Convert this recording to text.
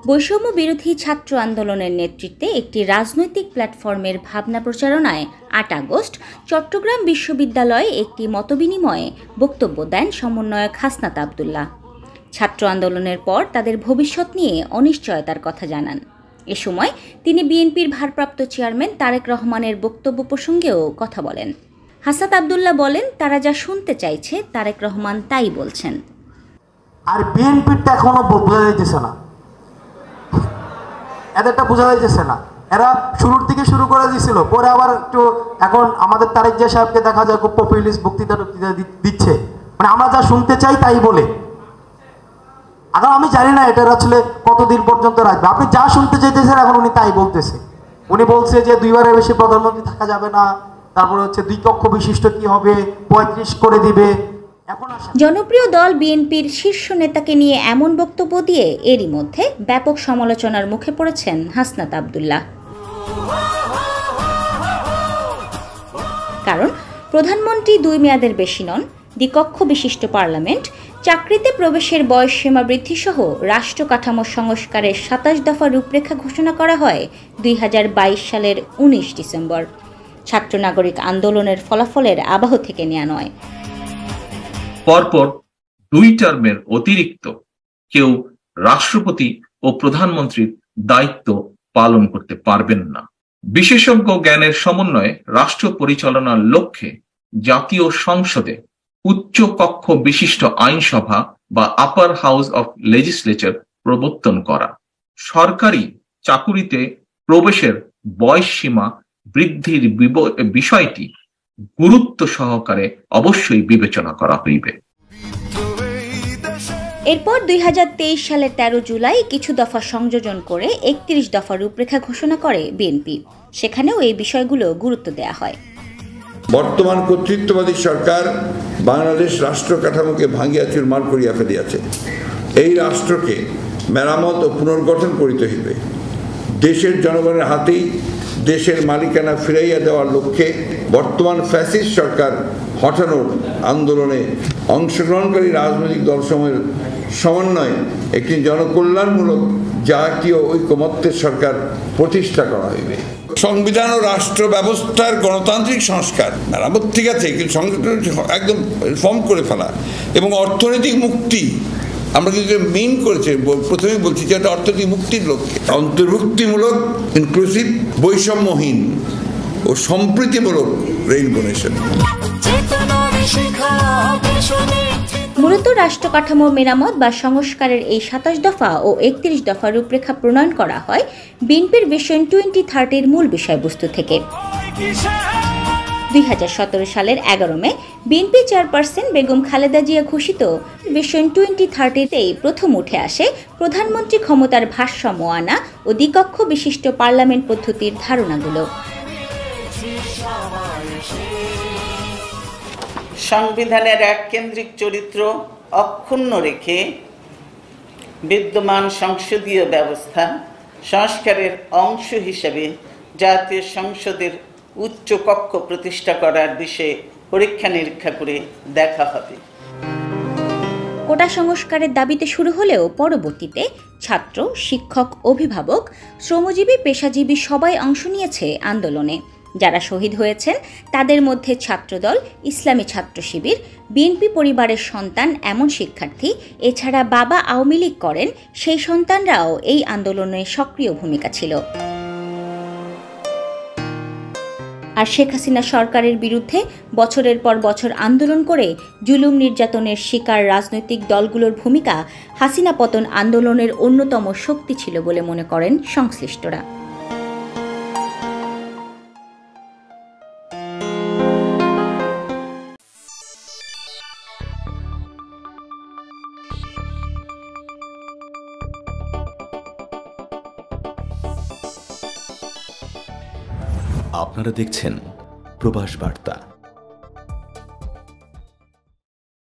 বৈষম্য বিরোধী ছাত্র আন্দোলনের নেতৃত্বে একটি রাজনৈতিক প্ল্যাটফর্মের ভাবনা প্রচারণায় ৮ আগস্ট চট্টগ্রাম বিশ্ববিদ্যালয়ে একটি মতবিনিময়ে বক্তব্য দেন সমন্বয়ক হাসনাত আব্দুল্লাহ। ছাত্র আন্দোলনের পর তাদের ভবিষ্যৎ নিয়ে অনিশ্চয়তার কথা জানান। এ সময় তিনি বিএনপির ভারপ্রাপ্ত চেয়ারম্যান তারেক রহমানের বক্তব্য প্রসঙ্গেও কথা বলেন। হাসনাত আব্দুল্লাহ বলেন, তারা যা শুনতে চাইছে তারেক রহমান তাই বলছেন। আর বিএনপিটা এখনো বোঝা যাইতেছে না, এদেরটা বোঝা যাইতেছে না। এরা শুরুর দিকে শুরু করে দিয়েছিল, পরে আবার একটু এখন আমাদের তারেক জিয়া সাহেবকে দেখা যায় খুব পপুলিস্ট বক্তৃতা দিচ্ছে, মানে আমরা যা শুনতে চাই তাই বলে। এখন আমি জানি না এটা আসলে কতদিন পর্যন্ত রাখবে। আপনি যা শুনতে চাইতেছেন এখন উনি তাই বলতেছে। উনি বলছে যে 2 বারের বেশি প্রধানমন্ত্রী থাকা যাবে না, তারপরে হচ্ছে 2 কক্ষ বিশিষ্ট কি হবে, 35 করে দিবে। জনপ্রিয় দল বিএনপির শীর্ষ নেতাকে নিয়ে এমন বক্তব্য দিয়ে এরই মধ্যে ব্যাপক সমালোচনার মুখে পড়েছেন হাসনাত আব্দুল্লাহ। কারণ প্রধানমন্ত্রী 2 মেয়াদের বেশি নন, দ্বিকক্ষ বিশিষ্ট পার্লামেন্ট, চাকরিতে প্রবেশের বয়সসীমা বৃদ্ধি সহ রাষ্ট্র কাঠামো সংস্কারের 27 দফা রূপরেখা ঘোষণা করা হয় 2022 সালের 19 ডিসেম্বর। ছাত্র নাগরিক আন্দোলনের ফলাফলের আবহ থেকে নেওয়া নয়। পরপর 2 টার্মের অতিরিক্ত কেউ রাষ্ট্রপতি ও প্রধানমন্ত্রীর দায়িত্ব পালন করতে পারবেন না। বিশেষজ্ঞ জ্ঞানের সমন্বয়ে রাষ্ট্র পরিচালনার লক্ষ্যে জাতীয় সংসদে উচ্চ কক্ষ বিশিষ্ট আইনসভা বা আপার হাউস অফ লেজিসলেচার প্রবর্তন করা, সরকারি চাকুরিতে প্রবেশের বয়স সীমা বৃদ্ধির বিষয়টি গুরুত্ব সহকারে অবশ্যই বিবেচনা করা হইবে। এরপর 2023 সালের 13 জুলাই কিছু দফা সংযোজন করে 31 দফা রূপরেখা ঘোষণা করে বিএনপি। সেখানেও এই বিষয়গুলো গুরুত্ব দেওয়া হয়। বর্তমান কর্তৃত্ববাদী সরকার বাংলাদেশ রাষ্ট্র কাঠামোকে ভাঙিয়া চুরমার করিয়া ফেলিয়াছে। এই রাষ্ট্রকে মেরামত ও পুনর্গঠন করিতে হইবে। দেশের জনগণের হাতেই দেশের মালিকানা ফিরাইয়া দেওয়ার লক্ষ্যে বর্তমান ফ্যাসিস্ট সরকার হটানোর আন্দোলনে অংশগ্রহণকারী রাজনৈতিক দলসমূহের সমন্বয়ে একটি জনকল্যাণমূলক জাতীয় ঐকমত্যের সরকার প্রতিষ্ঠা করা হইবে। সংবিধান ও রাষ্ট্র ব্যবস্থার গণতান্ত্রিক সংস্কার মেরামত ঠিক আছে, কিন্তু একদম রিফর্ম করে ফেলা এবং অর্থনৈতিক মুক্তি আমরা কিন্তু মেইন করেছে, প্রথমেই বলছি যে এটা অর্থনৈতিক মুক্তির লক্ষ্যে অন্তর্ভুক্তিমূলক, ইনক্লুসিভ, বৈষম্যহীন ও সম্প্রীতিমূলক রেইনবো নেশন। মূলত রাষ্ট্র কাঠামো মেরামত বা সংস্কারের এই 27 দফা ও 31 দফা রূপরেখা প্রণয়ন করা হয় বিএনপির ভিশন 2030-র মূল বিষয়বস্তু থেকে। 2017 সালের 11 মে বিএনপি চেয়ারপারসন বেগম খালেদা জিয়া ঘোষিত ভিশন 2030-তেই প্রথম উঠে আসে প্রধানমন্ত্রী ক্ষমতার ভারসাম্য আনা ও দ্বিকক্ষ বিশিষ্ট পার্লামেন্ট পদ্ধতির ধারণাগুলো। সংবিধানের এক কেন্দ্রিক চরিত্র অক্ষুণ্ণ রেখে বিদ্যমান সংসদীয় ব্যবস্থা সংস্কারের অংশ হিসেবে জাতীয় সংসদের উচ্চ কক্ষ প্রতিষ্ঠা করার বিষয়ে পরীক্ষা নিরীক্ষা করে দেখা হবে। কোটা সংস্কারের দাবিতে শুরু হলেও পরবর্তীতে ছাত্র, শিক্ষক, অভিভাবক, শ্রমজীবী, পেশাজীবী সবাই অংশ নিয়েছে আন্দোলনে। যারা শহীদ হয়েছেন তাদের মধ্যে ছাত্রদল, ইসলামী ছাত্র শিবির, বিএনপি পরিবারের সন্তান এমন শিক্ষার্থী, এছাড়া বাবা আওয়ামী লীগ করেন সেই সন্তানরাও এই আন্দোলনে সক্রিয় ভূমিকা ছিল। আর শেখ হাসিনা সরকারের বিরুদ্ধে বছরের পর বছর আন্দোলন করে জুলুম নির্যাতনের শিকার রাজনৈতিক দলগুলোর ভূমিকা হাসিনা পতন আন্দোলনের অন্যতম শক্তি ছিল বলে মনে করেন সংশ্লিষ্টরা। আপনারা দেখছেন প্রবাস বার্তা।